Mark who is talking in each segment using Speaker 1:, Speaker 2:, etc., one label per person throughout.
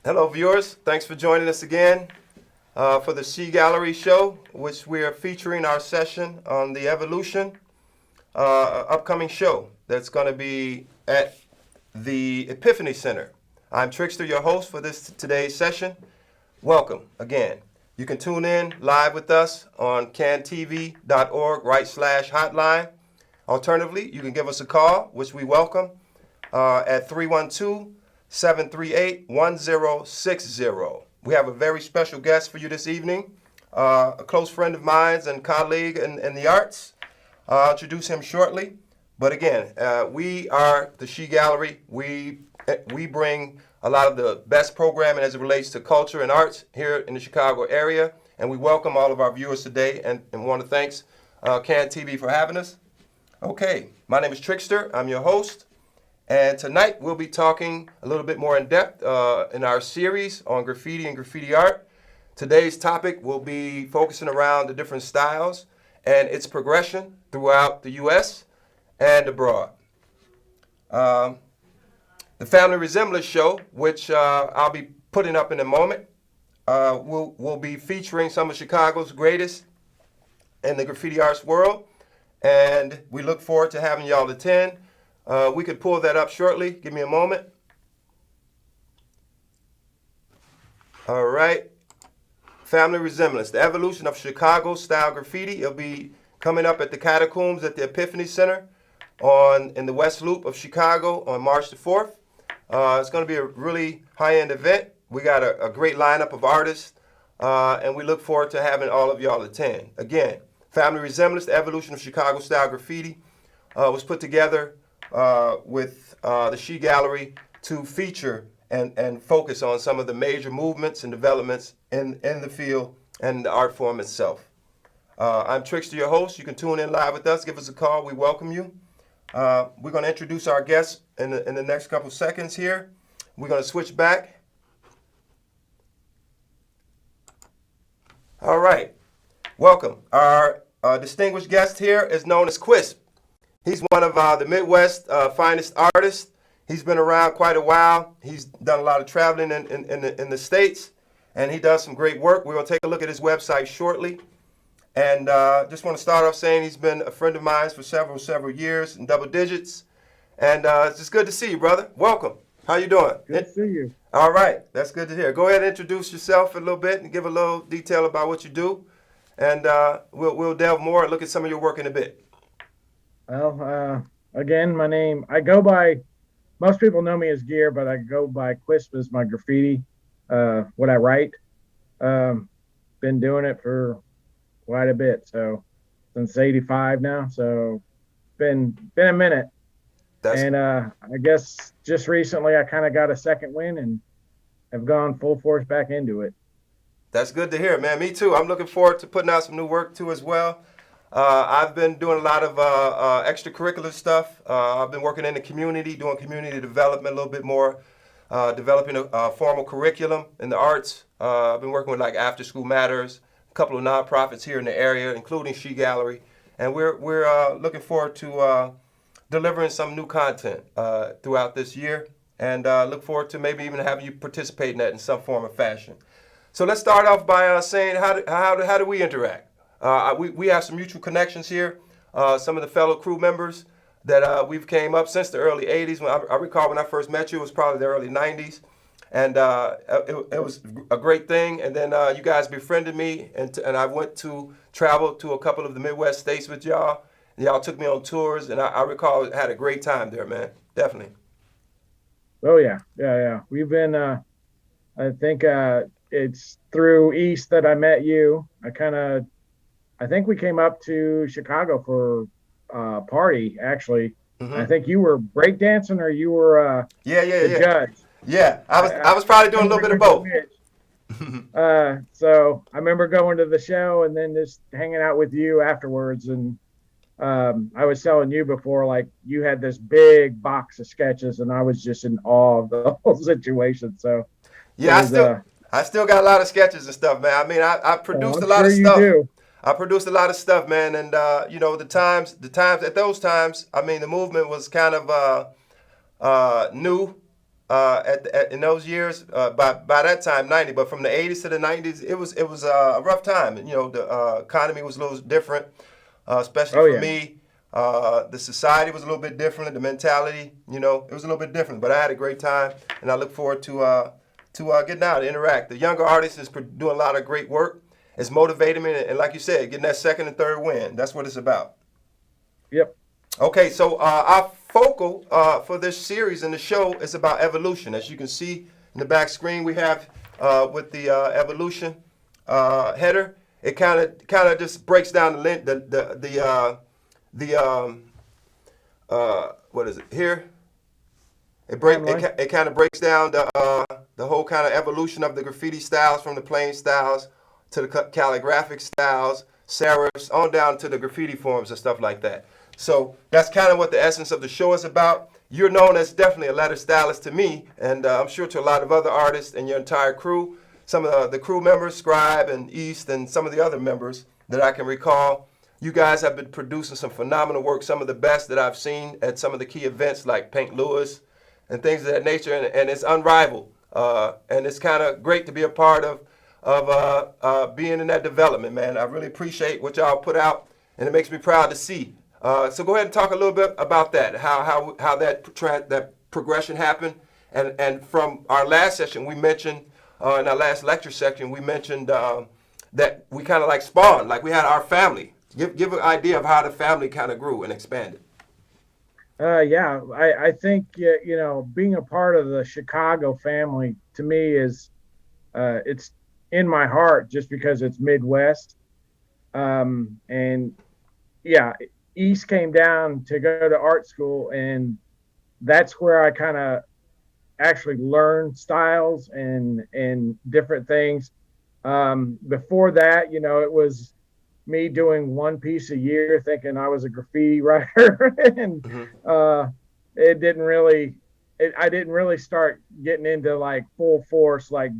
Speaker 1: Hello, viewers. Thanks for joining us again for the S.H.E Gallery show, which we are featuring our session on the Evolution upcoming show that's going to be at the Epiphany Center. I'm Trixter, your host for today's session. Welcome again. You can tune in live with us on CANTV.org/hotline. Alternatively, you can give us a call, which we welcome, at 312-738-1060. We have a very special guest for you this evening, a close friend of mine and colleague in the arts. I'll introduce him shortly. But again, we are the S.H.E Gallery. We bring a lot of the best programming as it relates to culture and arts here in the Chicago area. And we welcome all of our viewers today and want to thank CAN T.V for having us. Okay, my name is Trixter. I'm your host. And tonight we'll be talking a little bit more in depth in our series on graffiti and graffiti art. Today's topic will be focusing around the different styles and its progression throughout the U.S. and abroad. The Family Resemblance show, which I'll be putting up in a moment, will be featuring some of Chicago's greatest in the graffiti arts world. And we look forward to having y'all attend. We could pull that up shortly. Give me a moment. All right. Family Resemblance, the evolution of Chicago-style graffiti. It'll be coming up at the Catacombs at the Epiphany Center in the West Loop of Chicago on March the 4th. It's going to be a really high-end event. We got a great lineup of artists, and we look forward to having all of y'all attend. Again, Family Resemblance, the evolution of Chicago-style graffiti, was put together with the S.H.E Gallery to feature and focus on some of the major movements and developments in the field and the art form itself. I'm Trixter, your host. You can tune in live with us. Give us a call. We welcome you. We're going to introduce our guests in the next couple seconds here. We're going to switch back. All right. Welcome. Our distinguished guest here is known as QUISP. He's one of the Midwest finest artists. He's been around quite a while. He's done a lot of traveling in the States, and he does some great work. We're going to take a look at his website shortly. And just want to start off saying he's been a friend of mine for several years in double digits. And it's just good to see you, brother. Welcome. How you doing?
Speaker 2: Good to see you.
Speaker 1: All right. That's good to hear. Go ahead and introduce yourself a little bit and give a little detail about what you do. And we'll delve more and look at some of your work in a bit.
Speaker 2: Well, again, most people know me as Gear, but I go by QUISP as my graffiti, what I write. Been doing it for quite a bit, so since 85 now, so been a minute. I guess just recently I kind of got a second win and have gone full force back into it.
Speaker 1: That's good to hear, man. Me too. I'm looking forward to putting out some new work too as well. I've been doing a lot of extracurricular stuff. I've been working in the community, doing community development a little bit more, developing a formal curriculum in the arts. I've been working with like After School Matters, a couple of nonprofits here in the area, including S.H.E Gallery. And we're looking forward to delivering some new content throughout this year, and look forward to maybe even having you participate in that in some form or fashion. So let's start off by saying how do we interact? We have some mutual connections here. Some of the fellow crew members that we've came up since the early 80s. I recall when I first met you, it was probably the early 90s. And it was a great thing. And then you guys befriended me, and I went to travel to a couple of the Midwest states with y'all. And y'all took me on tours, and I recall I had a great time there, man. Definitely.
Speaker 2: Oh, yeah. We've been, I think it's through East that I met you. I think we came up to Chicago for a party, actually. Mm-hmm. I think you were breakdancing or you were the judge.
Speaker 1: Yeah, I was probably doing a little bit of both.
Speaker 2: So I remember going to the show and then just hanging out with you afterwards. And I was telling you before, like, you had this big box of sketches, and I was just in awe of the whole situation. So
Speaker 1: yeah, I still got a lot of sketches and stuff, man. I mean, I produced a lot of stuff. I produced a lot of stuff, man, and at those times, I mean, the movement was kind of new. in those years. By that time, 90, but from the 80s to the 90s, it was a rough time. You know, the economy was a little different, especially
Speaker 2: Oh
Speaker 1: for
Speaker 2: yeah.
Speaker 1: me. The society was a little bit different. The mentality, you know, it was a little bit different. But I had a great time, and I look forward to getting out and interact. The younger artist is doing a lot of great work. It's motivating me, and like you said, getting that second and third win. That's what it's about.
Speaker 2: Yep.
Speaker 1: Okay, so our focal for this series and the show is about evolution. As you can see in the back screen, we have with the evolution header. It kind of just breaks down what is it here?
Speaker 2: Timeline.
Speaker 1: It kind of breaks down the whole kind of evolution of the graffiti styles, from the plain styles to the calligraphic styles, serifs, on down to the graffiti forms and stuff like that. So that's kind of what the essence of the show is about. You're known as definitely a letter stylist to me, and I'm sure to a lot of other artists and your entire crew. Some of the crew members, Scribe and East, and some of the other members that I can recall. You guys have been producing some phenomenal work, some of the best that I've seen at some of the key events like Paint Lewis and things of that nature, and it's unrivaled. And it's kind of great to be a part of being in that development, man. I really appreciate what y'all put out, and it makes me proud to see. So go ahead and talk a little bit about that, how that progression happened, and from our last session we mentioned in our last lecture section we mentioned that we kind of like spawned, like we had our family. Give an idea of how the family kind of grew and expanded.
Speaker 2: Yeah, I think you know, being a part of the Chicago family to me is it's in my heart just because it's Midwest. And yeah, East came down to go to art school, and that's where I kind of actually learned styles and different things. Before that, you know, it was me doing one piece a year, thinking I was a graffiti writer, and
Speaker 1: Mm-hmm.
Speaker 2: uh, it didn't really. I didn't really start getting into like full force, like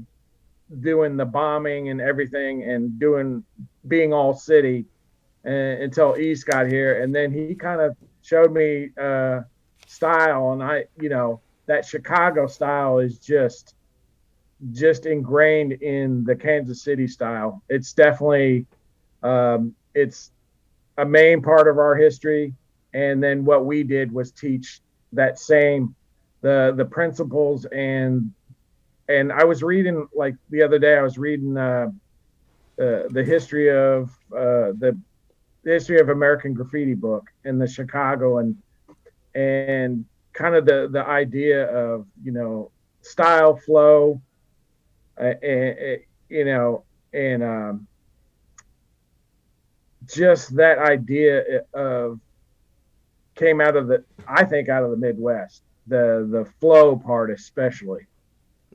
Speaker 2: doing the bombing and everything, and doing being all city until East got here, and then he kind of showed me style, and I, you know, that Chicago style is just ingrained in the Kansas City style. It's definitely it's a main part of our history, and then what we did was teach that same the principles. And I was reading, like the other day I was reading the history of the history of American graffiti book in the Chicago, and kind of the idea of, you know, style, flow, you know, and just that idea of came out of the, I think, out of the Midwest. The flow part especially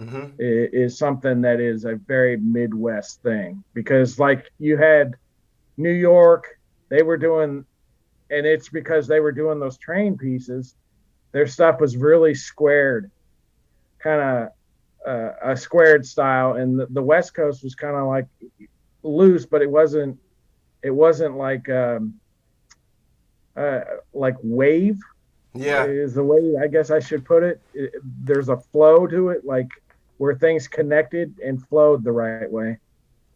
Speaker 1: Mm-hmm.
Speaker 2: is something that is a very Midwest thing, because like you had New York, they were doing, and it's because they were doing those train pieces. Their stuff was really squared, kind of a squared style, and the West Coast was kind of like loose, but it wasn't. It wasn't like wave
Speaker 1: Yeah.
Speaker 2: is the way I guess I should put it. There's a flow to it, like where things connected and flowed the right way.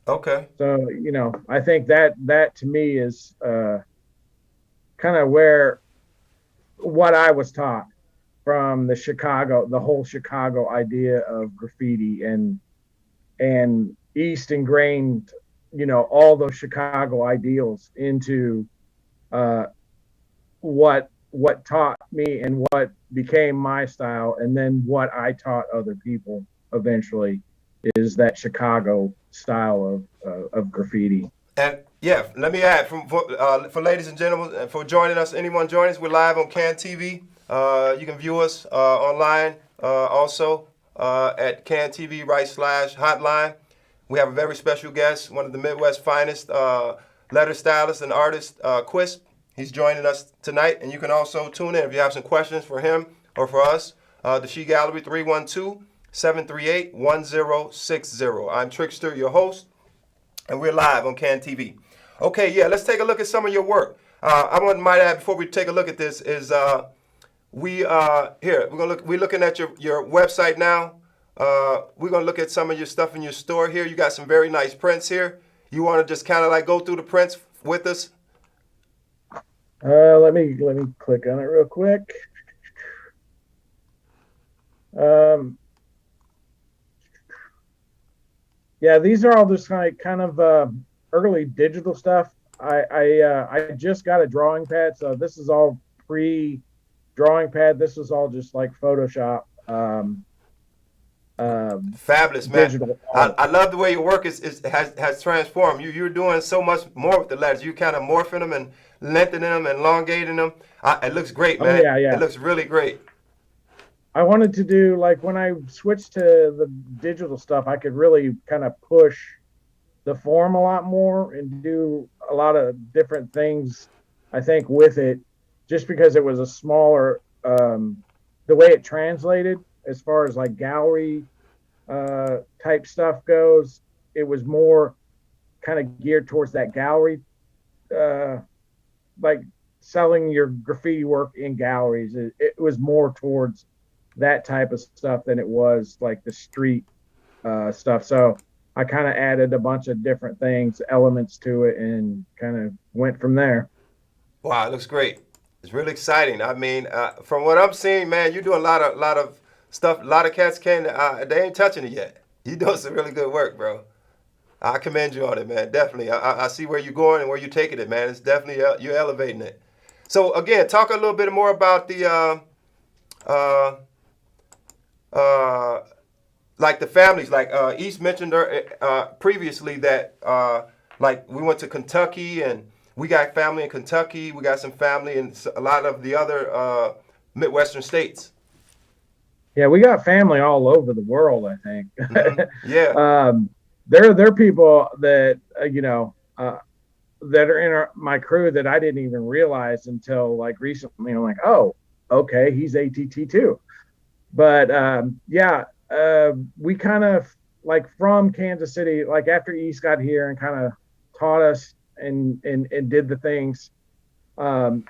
Speaker 1: Okay.
Speaker 2: So, you know, I think that to me is kind of where what I was taught from the whole Chicago idea of graffiti, and East ingrained, you know, all those Chicago ideals into uh, what taught me and what became my style, and then what I taught other people eventually is that Chicago style of graffiti.
Speaker 1: And yeah, let me add for ladies and gentlemen, for joining us, anyone joining us, we're live on CAN TV. You can view us online also at CAN TV /hotline. We have a very special guest, one of the Midwest finest letter stylists and artists, QUISP. He's joining us tonight, and you can also tune in if you have some questions for him or for us. The S.H.E Gallery, 312-738-1060. I'm Trixter, your host, and we're live on CAN TV. Okay, yeah, let's take a look at some of your work. I might add, before we take a look at this, is we here we're looking at your website now. We're gonna look at some of your stuff in your store here. You got some very nice prints here. You want to just kind of like go through the prints with us?
Speaker 2: Let me click on it real quick. Yeah, these are all just kind of early digital stuff. I just got a drawing pad, so this is all pre drawing pad. This is all just like Photoshop.
Speaker 1: Fabulous, man.
Speaker 2: Digital
Speaker 1: I love the way your work has transformed. You're doing so much more with the letters. You kind of morphing them and lengthening them and elongating them. It looks great, man.
Speaker 2: Oh, yeah.
Speaker 1: It looks really great.
Speaker 2: I wanted to do, like, when I switched to the digital stuff, I could really kind of push the form a lot more and do a lot of different things, I think, with it, just because it was a smaller, the way it translated as far as like gallery type stuff goes, it was more kind of geared towards that gallery, like selling your graffiti work in galleries. It was more towards that type of stuff than it was like the street stuff. So I kind of added a bunch of different things, elements to it, and kind of went from there.
Speaker 1: Wow, it looks great. It's really exciting. I mean, from what I'm seeing, man, you're doing a lot of stuff. A lot of cats they ain't touching it yet. You doing some really good work, bro. I commend you on it, man. Definitely. I see where you're going and where you're taking it, man. It's definitely you're elevating it. So again, talk a little bit more about the like the families. Like East mentioned previously that like we went to Kentucky and we got family in Kentucky. We got some family in a lot of the other Midwestern states.
Speaker 2: Yeah, we got family all over the world, I think.
Speaker 1: Mm-hmm. Yeah.
Speaker 2: There are people that that are in my crew that I didn't even realize until like recently. I'm like, oh, okay, he's ATT too. But we kind of like from Kansas City, like after East got here and kind of taught us and did the things,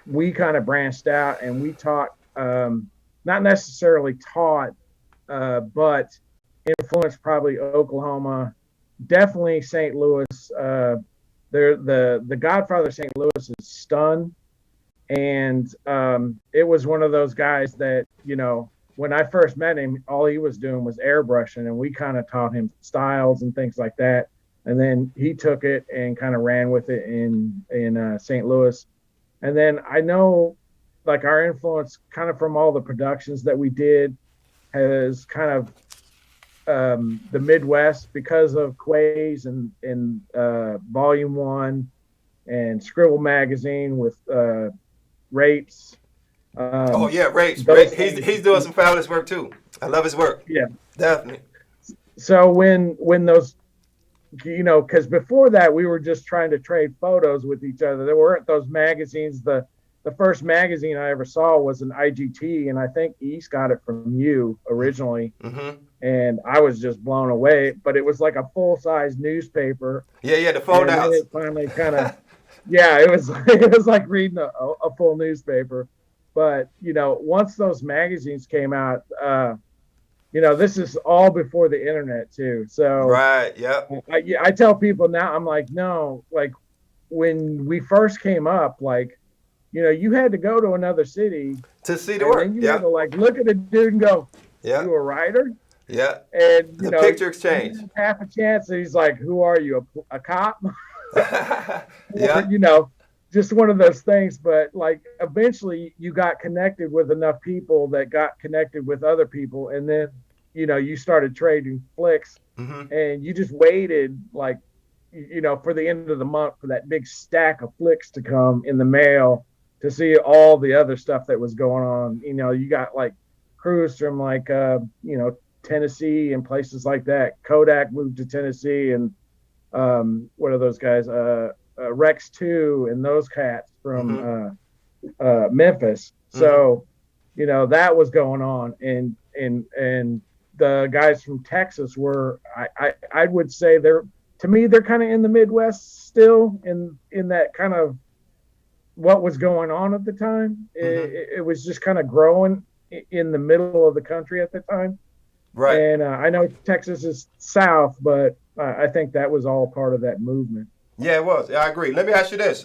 Speaker 2: we kind of branched out and we taught, not necessarily taught, but influenced probably Oklahoma, definitely St. Louis. The godfather of St. Louis is Stun, and it was one of those guys that, when I first met him, all he was doing was airbrushing, and we kind of taught him styles and things like that. And then he took it and kind of ran with it in St. Louis. And then I know, like, our influence kind of from all the productions that we did has kind of the Midwest because of Quays and Volume 1 and Scribble Magazine with Rapes.
Speaker 1: Oh yeah, Rapes. He's doing some fabulous work too. I love his work.
Speaker 2: Yeah,
Speaker 1: definitely.
Speaker 2: So when those, because before that we were just trying to trade photos with each other. There weren't those magazines. The first magazine I ever saw was an IGT, and I think East got it from you originally.
Speaker 1: Mm-hmm.
Speaker 2: And I was just blown away. But it was like a full-size newspaper.
Speaker 1: Yeah, the fold-outs.
Speaker 2: It finally kind of, yeah, it was like reading a full newspaper. But once those magazines came out, this is all before the internet too. So
Speaker 1: right, yeah.
Speaker 2: I tell people now, I'm like, no, like when we first came up, like, you had to go to another city
Speaker 1: to see the work.
Speaker 2: And you had to like look at a dude and go,
Speaker 1: yeah,
Speaker 2: you a writer?
Speaker 1: Yeah.
Speaker 2: And
Speaker 1: the picture exchange.
Speaker 2: Half a chance that he's like, who are you, a cop?
Speaker 1: Yeah.
Speaker 2: Or, just one of those things. But like eventually you got connected with enough people that got connected with other people, and then you started trading flicks.
Speaker 1: Mm-hmm.
Speaker 2: And you just waited like for the end of the month for that big stack of flicks to come in the mail to see all the other stuff that was going on. You got like crews from like Tennessee and places like that. Kodak moved to Tennessee, and what are those guys, Rex 2 and those cats from Memphis.
Speaker 1: Mm-hmm.
Speaker 2: So that was going on, and the guys from Texas were, I would say they're kind of in the Midwest still, in that kind of what was going on at the time.
Speaker 1: Mm-hmm.
Speaker 2: It was just kind of growing in the middle of the country at the time.
Speaker 1: Right.
Speaker 2: And I know Texas is south, but I think that was all part of that movement.
Speaker 1: Yeah, it was. I agree. Let me ask you this: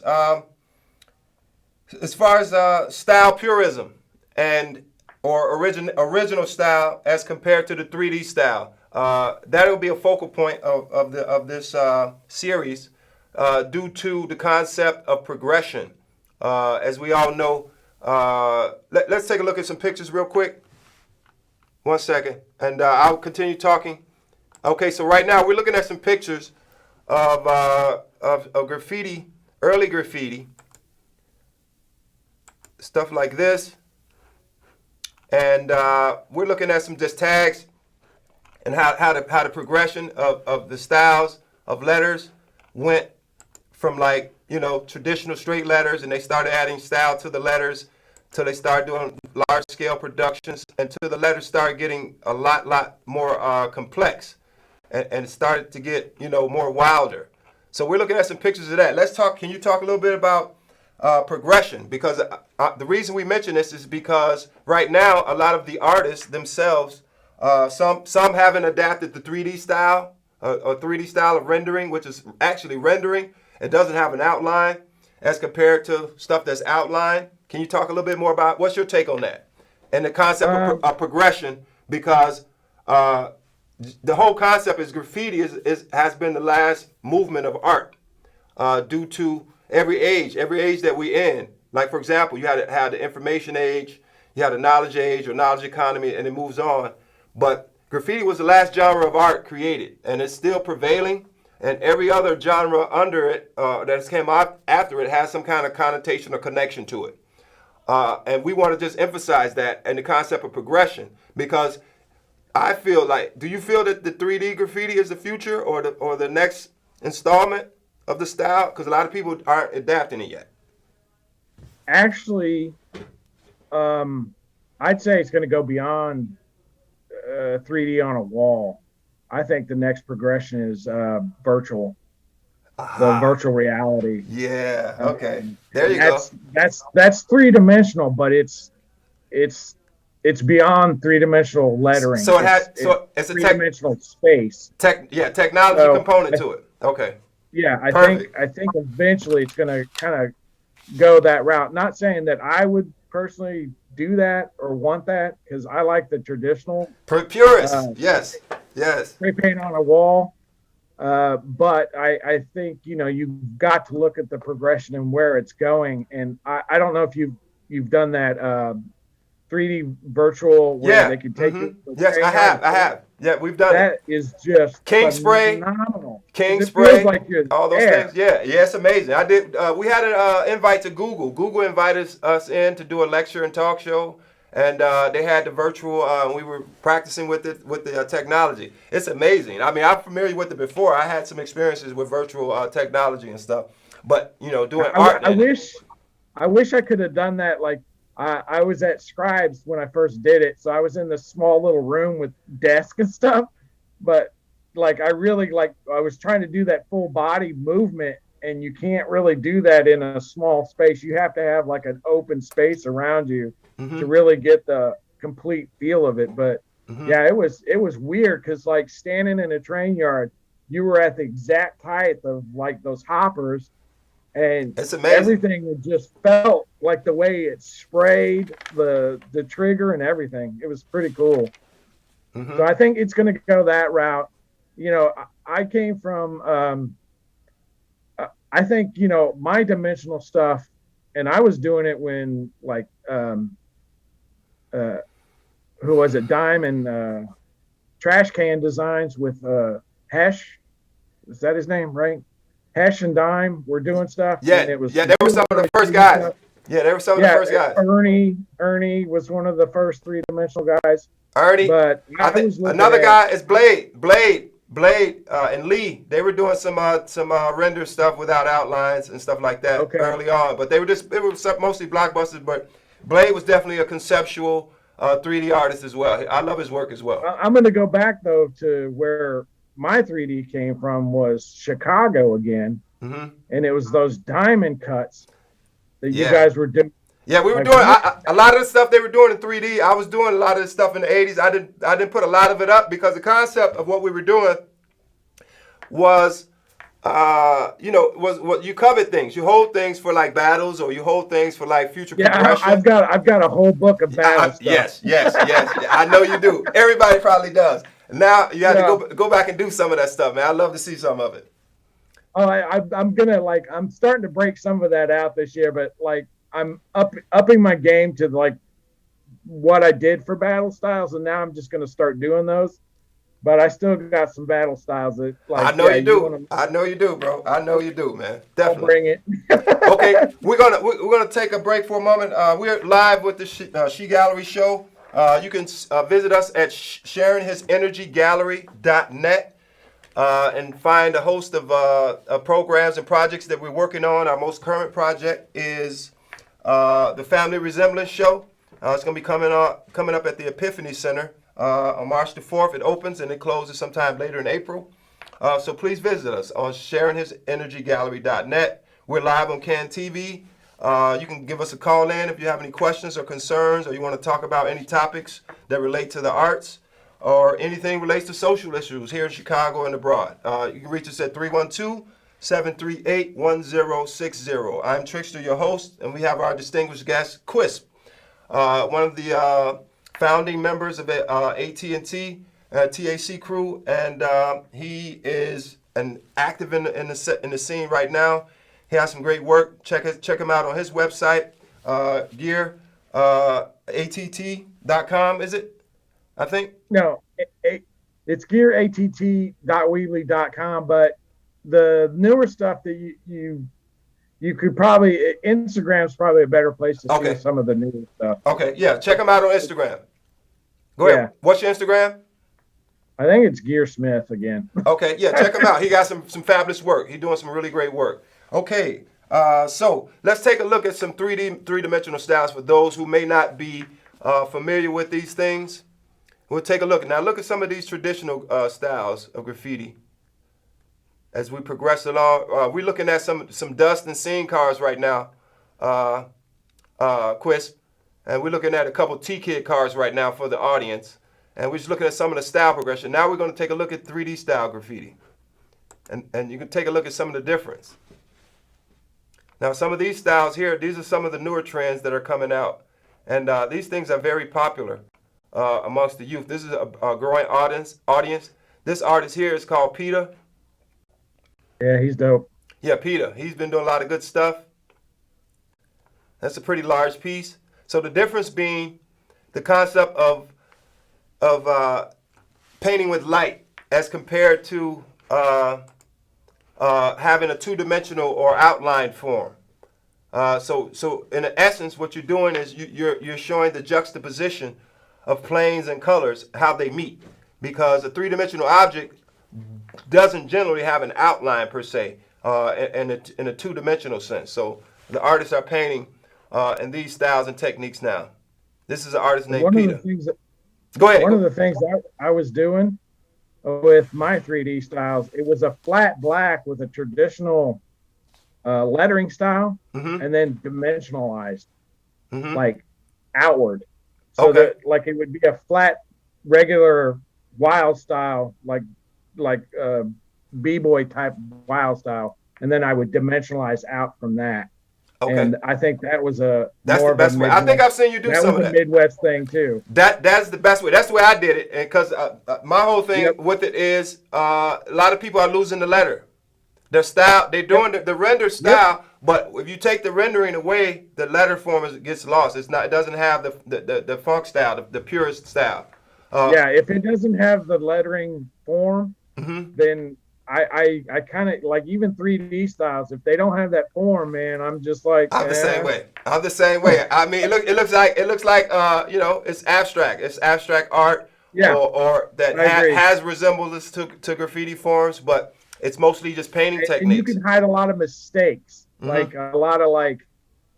Speaker 1: as far as style purism and or original style as compared to the 3D style, that will be a focal point of this series due to the concept of progression. As we all know, let's take a look at some pictures real quick. 1 second, and I'll continue talking. Okay, so right now we're looking at some pictures of graffiti, early graffiti, stuff like this, and we're looking at some just tags and how the progression of the styles of letters went from, like, traditional straight letters, and they started adding style to the letters till they started doing large scale productions, until the letters started getting a lot more complex, and it started to get more wilder. So we're looking at some pictures of that. Let's talk. Can you talk a little bit about progression? Because the reason we mention this is because right now a lot of the artists themselves, some haven't adapted the 3D style or 3D style of rendering, which is actually rendering. It doesn't have an outline as compared to stuff that's outlined. Can you talk a little bit more about what's your take on that and the concept of progression? Because the whole concept is graffiti has been the last movement of art due to every age that we in. Like, for example, you had the information age, you had the knowledge age or knowledge economy, and it moves on. But graffiti was the last genre of art created, and it's still prevailing. And every other genre under it that has came out after it has some kind of connotation or connection to it. And we want to just emphasize that and the concept of progression, because I feel like, do you feel that the 3D graffiti is the future or the next installment of the style? Because a lot of people aren't adapting it yet.
Speaker 2: Actually, I'd say it's going to go beyond 3D on a wall. I think the next progression is virtual. The virtual reality.
Speaker 1: Yeah. Okay. There you go.
Speaker 2: That's 3-dimensional, but it's beyond 3-dimensional lettering.
Speaker 1: So it's a
Speaker 2: 3-dimensional space.
Speaker 1: Technology component to it. Okay.
Speaker 2: Yeah, I think eventually it's going to kind of go that route. Not saying that I would personally do that or want that, because I like the traditional
Speaker 1: purist. Yes.
Speaker 2: Spray paint on a wall. But I think you've got to look at the progression and where it's going. And I don't know if you've done that 3D virtual where they can take it.
Speaker 1: Yes, I have. Yeah, we've done
Speaker 2: that. That is just
Speaker 1: King
Speaker 2: phenomenal.
Speaker 1: King
Speaker 2: it
Speaker 1: spray,
Speaker 2: feels like you're
Speaker 1: all those
Speaker 2: there.
Speaker 1: things. Yeah, it's amazing. I did. We had an invite to Google. Google invited us in to do a lecture and talk show, and they had the virtual. We were practicing with the technology. It's amazing. I mean, I'm familiar with it before. I had some experiences with virtual technology and stuff, but doing art.
Speaker 2: I wish I could have done that. Like, I was at Scribes when I first did it, so I was in this small little room with desk and stuff. But like, I was trying to do that full body movement, and you can't really do that in a small space. You have to have like an open space around you to really get the complete feel of it. But yeah, it was weird, because like standing in a train yard, you were at the exact height of like those hoppers. And
Speaker 1: it's amazing.
Speaker 2: Everything just felt like the way it sprayed the trigger and everything. It was pretty cool. So I think it's going to go that route. I came from, I think, my dimensional stuff, and I was doing it when, like, who was it? Diamond Trash Can Designs with S.H.E. Is that his name, right? S.H.E and Dime were doing stuff.
Speaker 1: Yeah,
Speaker 2: and it was
Speaker 1: they were some of the first guys. Stuff. Yeah, they were some of the first guys.
Speaker 2: Ernie was one of the first 3-dimensional guys.
Speaker 1: Ernie,
Speaker 2: but
Speaker 1: I think another guy is Blade, and Lee. They were doing some render stuff without outlines and stuff like that early on. But they were mostly blockbusters. But Blade was definitely a conceptual 3D artist as well. I love his work as well.
Speaker 2: I'm going to go back though to where my 3D came from was Chicago again, and it was those diamond cuts. that you
Speaker 1: Yeah.
Speaker 2: guys were doing.
Speaker 1: Yeah, we were
Speaker 2: Like,
Speaker 1: doing a lot of the stuff they were doing in 3D. I was doing a lot of the stuff in the 80s. I didn't put a lot of it up because the concept of what we were doing was was what you covet things. You hold things for like battles, or you hold things for like future
Speaker 2: yeah,
Speaker 1: progression.
Speaker 2: I've got a whole book of battle stuff.
Speaker 1: Yes, yes, yes. I know you do. Everybody probably does. Now you have
Speaker 2: Yeah.
Speaker 1: to go back and do some of that stuff, man. I'd love to see some of it.
Speaker 2: Oh, I'm gonna like I'm starting to break some of that out this year, but like I'm upping my game to like what I did for battle styles, and now I'm just gonna start doing those. But I still got some battle styles that like
Speaker 1: I know you do.
Speaker 2: want to.
Speaker 1: I know you do, bro. I know you do, man.
Speaker 2: I'll
Speaker 1: Definitely.
Speaker 2: bring it.
Speaker 1: Okay, we're gonna take a break for a moment. We're live with the She Gallery show. You can visit us at sharinghisenergygallery.net and find a host of programs and projects that we're working on. Our most current project is the Family Resemblance show. It's gonna be coming up at the Epiphany Center on March the 4th. It opens and it closes sometime later in April. So please visit us on sharinghisenergygallery.net. We're live on CAN TV. You can give us a call in if you have any questions or concerns, or you want to talk about any topics that relate to the arts, or anything relates to social issues here in Chicago and abroad. You can reach us at 312-738-1060. I'm Trixter, your host, and we have our distinguished guest, QUISP, one of the founding members of AT&T TAC crew, and he is active in the scene right now. He has some great work. Check him out on his website, gearatt.com, is it? I think.
Speaker 2: No, it's gearatt.weebly.com, but the newer stuff that you could probably Instagram's probably a better place to see some of the newer stuff.
Speaker 1: Okay, yeah, check him out on Instagram. Go ahead. Yeah. What's your Instagram?
Speaker 2: I think it's Gearsmith again.
Speaker 1: Okay, yeah, check him out. He got some fabulous work. He's doing some really great work. Okay, so let's take a look at some three-dimensional styles for those who may not be familiar with these things. We'll take a look. Now look at some of these traditional styles of graffiti. As we progress along, we're looking at some dust and scene cards right now, QUISP. And we're looking at a couple T-Kid cards right now for the audience. And we're just looking at some of the style progression. Now we're going to take a look at 3D style graffiti. And you can take a look at some of the difference. Now some of these styles here, these are some of the newer trends that are coming out. And these things are very popular amongst the youth. This is a growing audience. This artist here is called Peter.
Speaker 2: Yeah, he's dope.
Speaker 1: Yeah, Peter. He's been doing a lot of good stuff. That's a pretty large piece. So the difference being the concept of painting with light as compared to having a two-dimensional or outline form. So in essence, what you're doing is you're showing the juxtaposition of planes and colors, how they meet, because a three-dimensional object doesn't generally have an outline per se in a two-dimensional sense. So the artists are painting in these styles and techniques now. This is an artist named Peter. Go ahead.
Speaker 2: One of the things I was doing with my 3D styles, it was a flat black with a traditional lettering style, and then dimensionalized, like outward. So that like it would be a flat, regular wild style, like b-boy type wild style, and then I would dimensionalize out from that. Okay. And I think that was that's
Speaker 1: the best way. I think I've seen you do some of that.
Speaker 2: That was a Midwest thing too.
Speaker 1: That's the best way. That's the way I did it, because my whole thing with it is a lot of people are losing the letter. Their style, they're doing the render style, but if you take the rendering away, the letter form gets lost. It doesn't have the funk style, the purest style.
Speaker 2: If it doesn't have the lettering form, then I kind of like even 3D styles. If they don't have that form, man, I'm just like
Speaker 1: I'm the same way. I'm the same way. I mean, it looks like it's abstract. It's abstract art, or that has resemblance to graffiti forms, but it's mostly just painting techniques.
Speaker 2: And you can hide a lot of mistakes, like a lot of like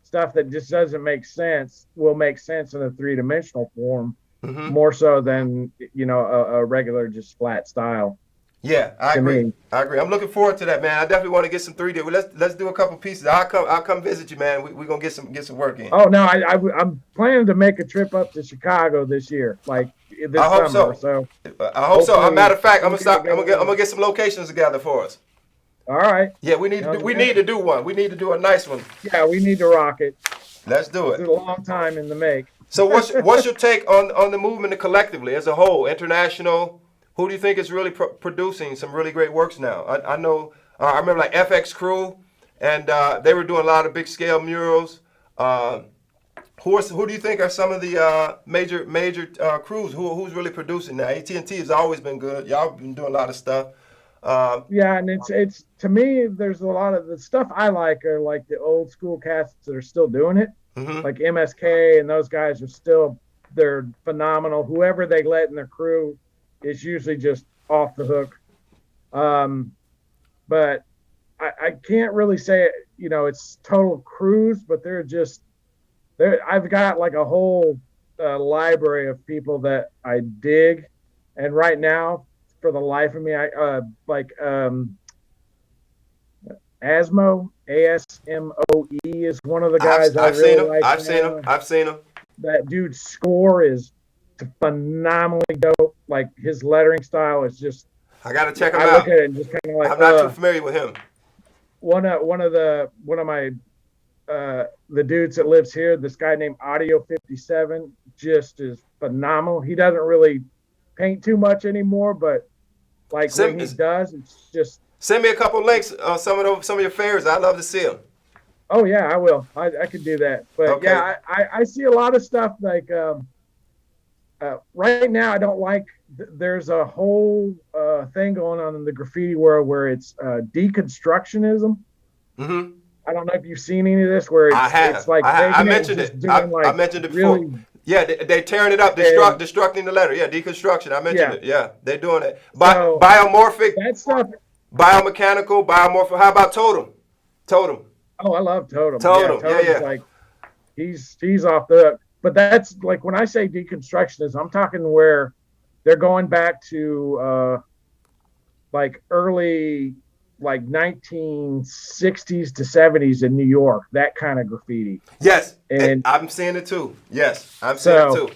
Speaker 2: stuff that just doesn't make sense will make sense in a three-dimensional form, more so than a regular just flat style.
Speaker 1: Yeah, I
Speaker 2: to
Speaker 1: agree.
Speaker 2: me.
Speaker 1: I agree. I'm looking forward to that, man. I definitely want to get some 3D. Well, let's do a couple pieces. I'll come visit you, man. We're gonna get some work in.
Speaker 2: Oh no, I'm planning to make a trip up to Chicago this year, like
Speaker 1: I
Speaker 2: this
Speaker 1: hope
Speaker 2: summer.
Speaker 1: so.
Speaker 2: So
Speaker 1: I hope so. A
Speaker 2: hopefully
Speaker 1: matter of fact, I'm
Speaker 2: we'll
Speaker 1: gonna
Speaker 2: get
Speaker 1: start. I'm
Speaker 2: together
Speaker 1: gonna get. I'm
Speaker 2: then.
Speaker 1: gonna get some locations together for us.
Speaker 2: All right,
Speaker 1: Yeah, we need to do.
Speaker 2: sounds
Speaker 1: We need to
Speaker 2: good.
Speaker 1: do one. We need to do a nice one.
Speaker 2: Yeah, we need to rock it.
Speaker 1: Let's do
Speaker 2: It's
Speaker 1: it.
Speaker 2: a long time in the make.
Speaker 1: So what's your take on the movement collectively as a whole, international? Who do you think is really producing some really great works now? I know I remember like FX Crew, and they were doing a lot of big scale murals. Uh, who do you think are some of the major crews? Who's really producing now? AT&T has always been good. Y'all been doing a lot of stuff. Uh,
Speaker 2: Yeah, and it's to me, there's a lot of the stuff I like are like the old school cats that are still doing it,
Speaker 1: hmm
Speaker 2: like MSK and those guys are still they're phenomenal. Whoever they let in their crew is usually just off the hook. Um, but I can't really say it, it's total crews, but they're just there. I've got like a whole library of people that I dig, and right now, for the life of me, I like Asmo, ASMOE is one of the
Speaker 1: I've
Speaker 2: guys I
Speaker 1: I've seen
Speaker 2: really
Speaker 1: them.
Speaker 2: like
Speaker 1: I've seen them.
Speaker 2: now.
Speaker 1: I've seen them.
Speaker 2: That dude's score is phenomenally dope. Like his lettering style is just,
Speaker 1: I gotta check them
Speaker 2: I look
Speaker 1: out.
Speaker 2: at it and just kind of like,
Speaker 1: I'm not too familiar with him.
Speaker 2: one of my the dudes that lives here, this guy named Audio 57, just is phenomenal. He doesn't really paint too much anymore, but like when
Speaker 1: Send,
Speaker 2: he does, it's just
Speaker 1: send me a couple links on some of your favorites. I'd love to see them.
Speaker 2: oh yeah, I will. I could do that. But
Speaker 1: Okay.
Speaker 2: yeah, I see a lot of stuff like right now. I don't like. There's a whole thing going on in the graffiti world where it's deconstructionism.
Speaker 1: hmm
Speaker 2: I don't know if you've seen any of this where
Speaker 1: I
Speaker 2: it's
Speaker 1: have.
Speaker 2: like
Speaker 1: I
Speaker 2: taking it and
Speaker 1: mentioned
Speaker 2: just
Speaker 1: it. I,
Speaker 2: doing
Speaker 1: I
Speaker 2: like
Speaker 1: mentioned it before.
Speaker 2: really
Speaker 1: Yeah, they tearing it up,
Speaker 2: and
Speaker 1: destructing the letter. Yeah, deconstruction. I mentioned
Speaker 2: yeah.
Speaker 1: it. Yeah, they're doing it.
Speaker 2: So
Speaker 1: Biomorphic,
Speaker 2: that stuff.
Speaker 1: biomechanical, biomorphic. How about totem? Totem.
Speaker 2: Oh, I love Totem. Yeah,
Speaker 1: Totem. Yeah,
Speaker 2: Totem's
Speaker 1: yeah.
Speaker 2: like he's off the. But that's like when I say deconstructionism, I'm talking where they're going back to like early like 1960s to 70s in New York, that kind of graffiti.
Speaker 1: Yes,
Speaker 2: And
Speaker 1: I'm seeing it too. Yes, I'm seeing it
Speaker 2: so
Speaker 1: too.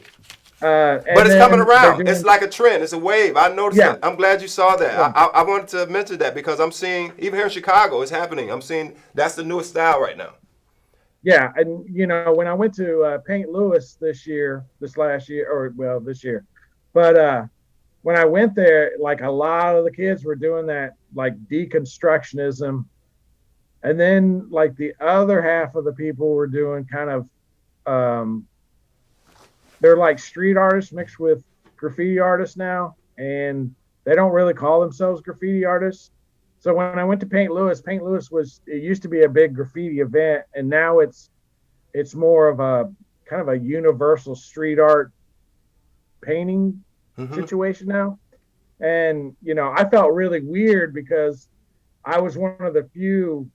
Speaker 1: But
Speaker 2: and
Speaker 1: it's coming
Speaker 2: then they're
Speaker 1: around. It's
Speaker 2: doing
Speaker 1: like a trend. It's a wave. I noticed
Speaker 2: yeah,
Speaker 1: it. I'm glad you saw that.
Speaker 2: yeah.
Speaker 1: I wanted to mention that because I'm seeing, even here in Chicago, it's happening. I'm seeing that's the newest style right now.
Speaker 2: Yeah, and when I went to Paint Lewis this last year, or well, this year, but when I went there, like a lot of the kids were doing that, like deconstructionism, and then like the other half of the people were doing kind of, um, they're like street artists mixed with graffiti artists now, and they don't really call themselves graffiti artists. So when I went to Paint Lewis it used to be a big graffiti event, and now it's more of a kind of a universal street art painting
Speaker 1: hmm
Speaker 2: situation now. And I felt really weird because I was one of the few,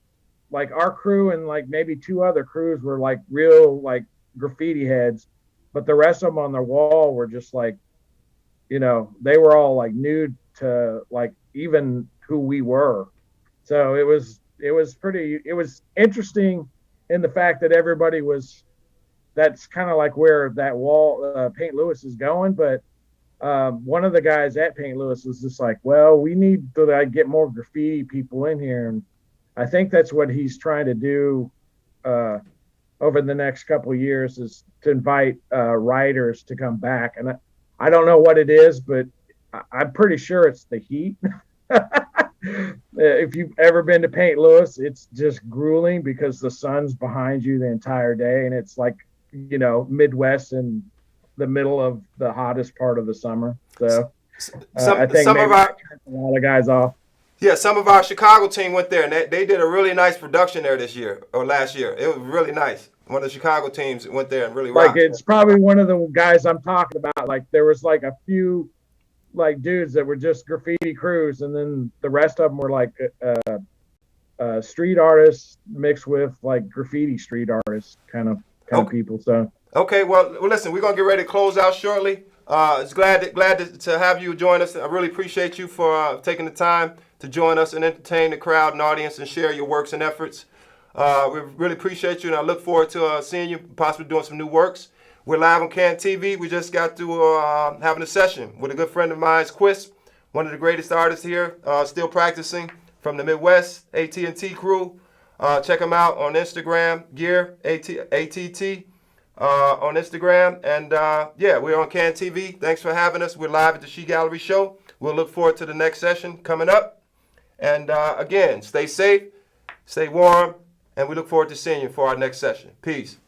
Speaker 2: like our crew and like maybe two other crews were like real like graffiti heads, but the rest of them on their wall were just like, they were all like new to like even who we were. So it was interesting in the fact that everybody was, that's kind of like where that wall Paint Lewis is going. But one of the guys at Paint Lewis was just like, well, we need to like get more graffiti people in here. And I think that's what he's trying to do over the next couple of years is to invite writers to come back. And I don't know what it is, but I'm pretty sure it's the heat. If you've ever been to Paint Lewis, it's just grueling because the sun's behind you the entire day, and it's like Midwest in the middle of the hottest part of the summer. So I think
Speaker 1: some of
Speaker 2: maybe
Speaker 1: our
Speaker 2: that turns a lot of guys off.
Speaker 1: yeah, some of our Chicago team went there and they did a really nice production there this year or last year. It was really nice. One of the Chicago teams went there and really
Speaker 2: Like
Speaker 1: rocked.
Speaker 2: it's probably one of the guys I'm talking about. Like there was like a few like dudes that were just graffiti crews, and then the rest of them were like street artists mixed with like graffiti street artists kind of
Speaker 1: Okay.
Speaker 2: people. So
Speaker 1: Okay, well, listen, we're gonna get ready to close out shortly. It's glad to have you join us. I really appreciate you for taking the time to join us and entertain the crowd and audience and share your works and efforts. We really appreciate you, and I look forward to seeing you, possibly doing some new works. We're live on CAN TV. We just got through having a session with a good friend of mine, QUISP, one of the greatest artists here, still practicing from the Midwest, AT&T crew. Check them out on Instagram, Gear, ATT, on Instagram. And yeah, we're on CAN TV. Thanks for having us. We're live at the S.H.E Gallery show. We'll look forward to the next session coming up. And again, stay safe, stay warm, and we look forward to seeing you for our next session. Peace.